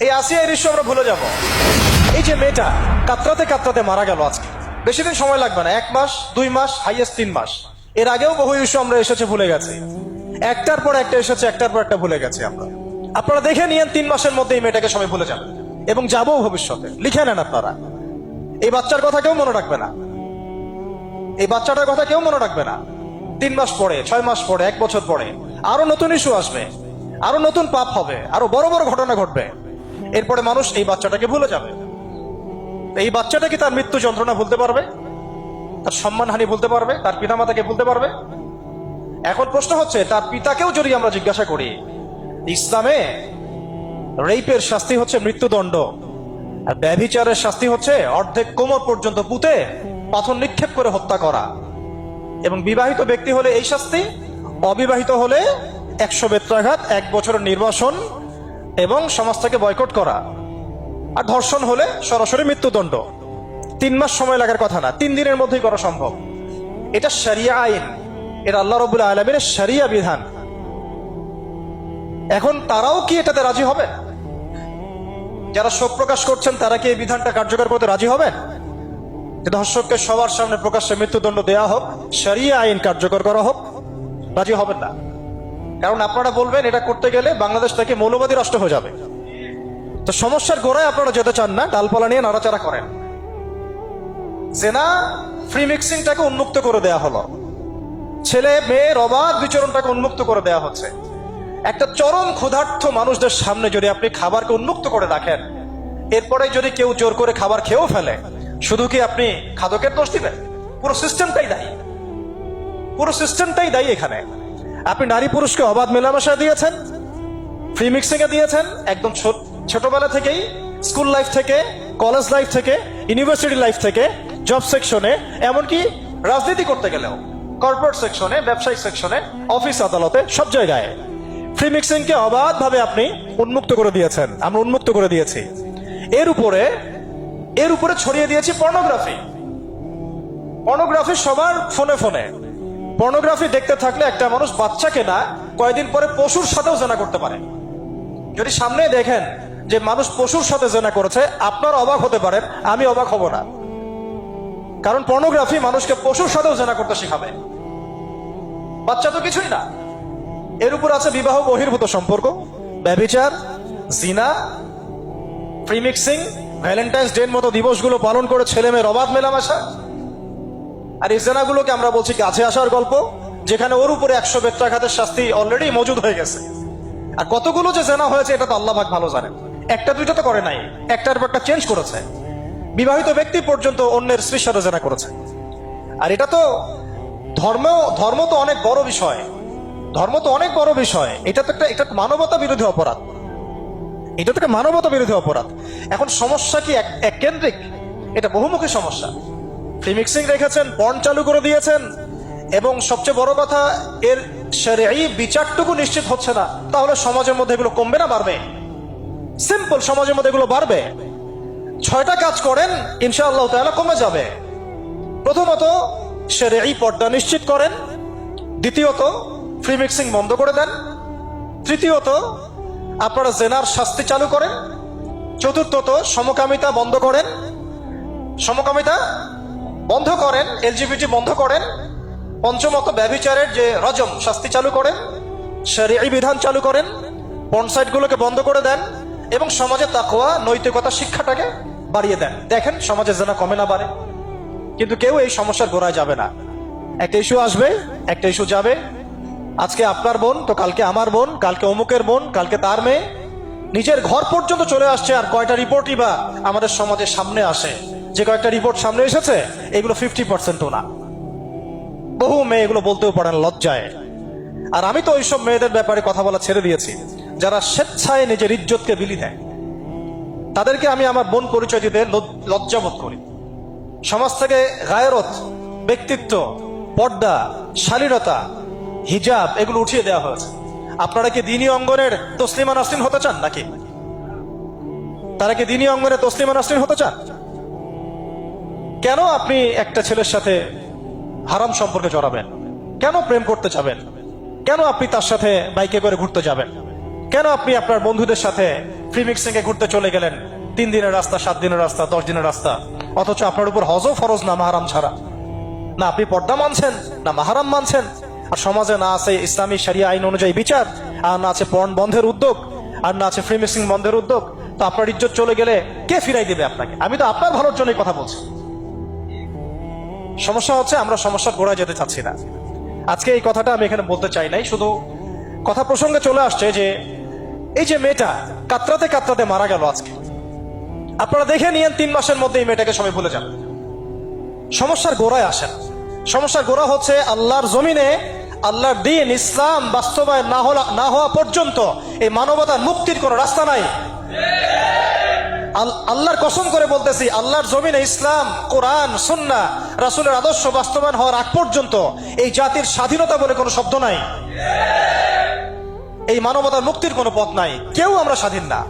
এই আসিয়া দৃশ্য আমরা ভুলে যাব। এই যে মেয়েটা কাতরাতে কাতরাতে মারা গেল আজকে, বেশি দিন সময় লাগবে না, 1 মাস 2 মাস হাইয়েস্ট 3 মাস। এর আগেও বহু ইস্যু আমরা এসেছে ভুলে গেছি, একটার পর একটা এসেছে, একটার পর একটা ভুলে গেছি আমরা। আপনারা দেখে নিয়েন 3 মাসের মধ্যে এই মেয়েটাকে সবাই ভুলে যাবে এবং যাবো ভবিষ্যতে। লিখে নেন আপনারা, এই বাচ্চার কথা কেউ মনে রাখবে না, এই বাচ্চাটার কথা কেউ মনে রাখবে না। 3 মাস পরে, 6 মাস পরে, 1 বছর পরে আরো নতুন ইস্যু আসবে, আরো নতুন পাপ হবে, আরো বড় বড় ঘটনা ঘটবে। এরপরে মানুষ এই বাচ্চাটাকে ভুলে যাবে। এই বাচ্চাটা কি তার মৃত্যু যন্ত্রণা ভুলতে পারবে? তার সম্মানহানি ভুলতে পারবে? তার পিতামাতাকে ভুলতে পারবে? এখন প্রশ্ন হচ্ছে, তার পিতাকেও যদি আমরা জিজ্ঞাসা করি, ইসলামে রেপের শাস্তি হচ্ছে মৃত্যুদণ্ড, আর ব্যভিচারের শাস্তি হচ্ছে অর্ধেক কোমর পর্যন্ত পুঁতে পাথর নিক্ষেপ করে হত্যা করা। এবং বিবাহিত ব্যক্তি হলে এই শাস্তি, অবিবাহিত হলে 100 বেত্রাঘাত, 1 বছরের নির্বাসন এবং সমাজ থেকে বয়কট করা। আর ধর্ষণ হলে সরাসরি মৃত্যুদণ্ড। 3 মাস সময় লাগার কথা না, 3 দিনের মধ্যেই করা সম্ভব। এটা শরিয়া আইন, এটা আল্লাহ রাব্বুল আলামিনের শরিয়া বিধান। এখন তারাও কি এটাতে রাজি হবে? যারা শোক প্রকাশ করছেন তারা কি এই বিধানটা কার্যকর করতে রাজি হবেন? ধর্ষককে সবার সামনে প্রকাশ্যে মৃত্যুদণ্ড দেওয়া হোক, শরিয়া আইন কার্যকর করা হোক? রাজি হবেন না। কারণ আপনারা বলবেন এটা করতে গেলে বাংলাদেশ থেকে মৌলবাদী রাষ্ট্র হয়ে যাবে। তো সমস্যার গোড়ায় আপনারা যেতে চান না, ডালপালা নিয়ে নাড়াচাড়া করেন। জেনা ফ্রি মিক্সিংটাকে উন্মুক্ত করে দেয়া হলো, ছেলে মেয়ের অবাধ বিচরণটাকে উন্মুক্ত করে দেয়া হচ্ছে। একটা চরম ক্ষুধার্ত মানুষদের সামনে যদি আপনি খাবারকে উন্মুক্ত করে রাখেন, এরপরে যদি কেউ জোর করে খাবার খেয়েও ফেলে, শুধু কি আপনি খাদকের দোষ দিবেন? পুরো সিস্টেমটাই দায়ী, পুরো সিস্টেমটাই দায়ী এখানে। আপনি নারী পুরুষকে অবাধ মেলামেশা দিয়েছেন, ফ্রি মিক্সিং এ দিয়েছেন, একদম ছোটবেলা থেকেই, স্কুল লাইফ থেকে, কলেজ লাইফ থেকে, ইউনিভার্সিটি লাইফ থেকে, জব সেকশনে, এমনকি রাজনীতি করতে গেলেও কর্পোরেট সেকশনে, ব্যবসায়িক সেকশনে, অফিস আদালতে, সব জায়গায় ফ্রি মিক্সিং কে অবাধ ভাবে আপনি উন্মুক্ত করে দিয়েছেন, আমরা উন্মুক্ত করে দিয়েছি। এর উপরে ছড়িয়ে দিয়েছি পর্নোগ্রাফি। পর্নোগ্রাফি সবার ফোনে ফোনে। পর্নোগ্রাফি দেখতে থাকলে একটা মানুষ বাচ্চাকে না, কয়েকদিন পরে পশুর সাথেও জেনা করতে পারে। যদি সামনে দেখেন যে মানুষ পশুর সাথে জেনা করেছে, আপনার অবাক হতে পারেন, আমি অবাক হব না। কারণ পর্নোগ্রাফি মানুষকে পশুর সাথেও জেনা করতে শেখাবে। বাচ্চা তো কিছুই না। এর উপর আছে বিবাহ বহির্ভূত সম্পর্ক, ব্যভিচার, জিনা, ফ্রি মিক্সিং, ভ্যালেন্টাইন্স ডে মতো দিবসগুলো পালন করে ছেলে মেয়ের অবাধ মেলামেশা। আর এই জেনাগুলোকে আমরা বলছি কাছে আসার গল্প, যেখানে ওর উপরে 100 বেত্রাঘাতের শাস্তি অলরেডি মজুদ হয়ে গেছে। আর কতগুলো যে জেনা হয়েছে এটা তো আল্লাহ পাক ভালো জানেন। একটা দুইটা তো করে নাই, একটার পর একটা চেঞ্জ করেছে। বিবাহিত ব্যক্তি পর্যন্ত অন্যের স্ত্রীর সাথে জেনা করেছে। আর এটা তো ধর্ম তো অনেক বড় বিষয়, ধর্ম তো অনেক বড় বিষয়। এটা তো একটা মানবতা বিরোধী অপরাধ, এটা তো একটা মানবতা বিরোধী অপরাধ। এখন সমস্যা কি এক কেন্দ্রিক? এটা বহুমুখী সমস্যা। ফ্রি মিক্সিং রেখেছেন, পর্ন চালু করে দিয়েছেন, এবং সবচেয়ে বড় কথা, এর শরঈ বিচারটুকু নিশ্চিত হচ্ছে না। তাহলে সমাজের মধ্যে এগুলো কমবে না বাড়বে? সিম্পল, সমাজের মধ্যে এগুলো বাড়বে। 6টা কাজ করেন, ইনশাআল্লাহ তাআলা কমে যাবে। প্রথমত, শরঈ পর্দা নিশ্চিত করেন। দ্বিতীয়ত, ফ্রি মিক্সিং বন্ধ করে দেন। তৃতীয়ত, আপনারা জেনার শাস্তি চালু করেন। চতুর্থত, সমকামিতা বন্ধ করেন, সমকামিতা বন্ধ করেন, এলজিবিটি বন্ধ করেন। পঞ্চমত, ব্যভিচারের যে রজম শাস্তি চালু করেন, শরঈ বিধান চালু করেন, পর্ন সাইটগুলোকে বন্ধ করে দেন, এবং সমাজে তাকওয়া, নৈতিকতা শিক্ষাটাকে বাড়িয়ে দেন। দেখেন সমাজে জেনা কমে না বাড়ে। কিন্তু কেউ এই সমস্যার গোড়ায় যাবে না। একটা ইস্যু আসবে, একটা ইস্যু যাবে। আজকে আপনার বোন তো কালকে আমার বোন, কালকে অমুকের বোন, কালকে তার মেয়ে, নিজের ঘর পর্যন্ত চলে আসছে। আর কয়টা রিপোর্টই বা আমাদের সমাজের সামনে আসে? যে কয়েকটা রিপোর্ট সামনে এসেছে, এগুলো 50%ও না। বহু মেয়ে এগুলো বলতেও পারে না, লজ্জায়। আর আমি তো ওইসব মেয়েদের ব্যাপারে কথা বলা ছেড়ে দিয়েছি, যারা স্বেচ্ছায় নিজের ইজ্জতকে বিলি দেয়। তাদেরকে আমি আমার বোন পরিচয় দিতে লজ্জাবোধ করি। সমাজ থেকে গায়রত, ব্যক্তিত্ব, পর্দা, শালীনতা, হিজাব এগুলো উঠিয়ে দেওয়া হয়েছে। আপনারা কি দ্বীনি অঙ্গনের তসলিমা নাসরিন হতে চান নাকি? তারা কি দ্বীনি অঙ্গনে তসলিমা নাসরিন হতে চান? কেন আপনি একটা ছেলের সাথে হারাম সম্পর্কে জড়াবেন? কেন প্রেম করতে যাবেন? কেন আপনি তার সাথে বাইকে করে ঘুরতে যাবেন? কেন আপনি আপনার বন্ধুদের সাথে ফ্রি মিক্সিং এ ঘুরতে চলে গেলেন, 3 দিনের রাস্তা, 7 দিনের রাস্তা, 10 দিনের রাস্তা, অথচ আপনার উপর হজও ফরজ না মাহারাম ছাড়া। না আপনি পর্দা মানছেন, না মাহারাম মানছেন, আর সমাজে না আছে ইসলামী শরিয়া আইন অনুযায়ী বিচার, আর না আছে পর্ন বন্ধের উদ্যোগ, আর না আছে ফ্রি মিক্সিং বন্ধের উদ্যোগ। তো আপনার ইজ্জত চলে গেলে কে ফিরাই দিবে আপনাকে? আমি তো আপনার ভালোর জন্যই কথা বলছি। সমস্যা হচ্ছে আমরা সমস্যার গোড়ায় যেতে চাচ্ছি না। আজকে এই কথাটা আমি এখানে বলতে চাই নাই, শুধু কথা প্রসঙ্গে চলে আসছে যে এই যে মেয়েটা কাতরাতে কাতরাতে মারা গেল আজকে, আপনারা দেখে নিয়েন 3 মাসের মধ্যে এই মেয়েটাকে সবাই ভুলে যান। সমস্যার গোড়ায় আসেন। সমস্যার গোড়া হচ্ছে আল্লাহর জমিনে আল্লাহর দ্বীন ইসলাম বাস্তবায়ন না হওয়া পর্যন্ত এই মানবতার মুক্তির কোনো রাস্তা নাই। আল্লাহর কসম করে বলতেছি, আল্লাহর জমিনে ইসলাম, কোরআন, সুন্নাহ, রাসূলের আদর্শ বাস্তবায়ন হওয়ার আগ পর্যন্ত এই জাতির স্বাধীনতা বলে কোনো শব্দ নাই, এই মানবতার মুক্তির কোনো পথ নাই। কেউ আমরা স্বাধীন না।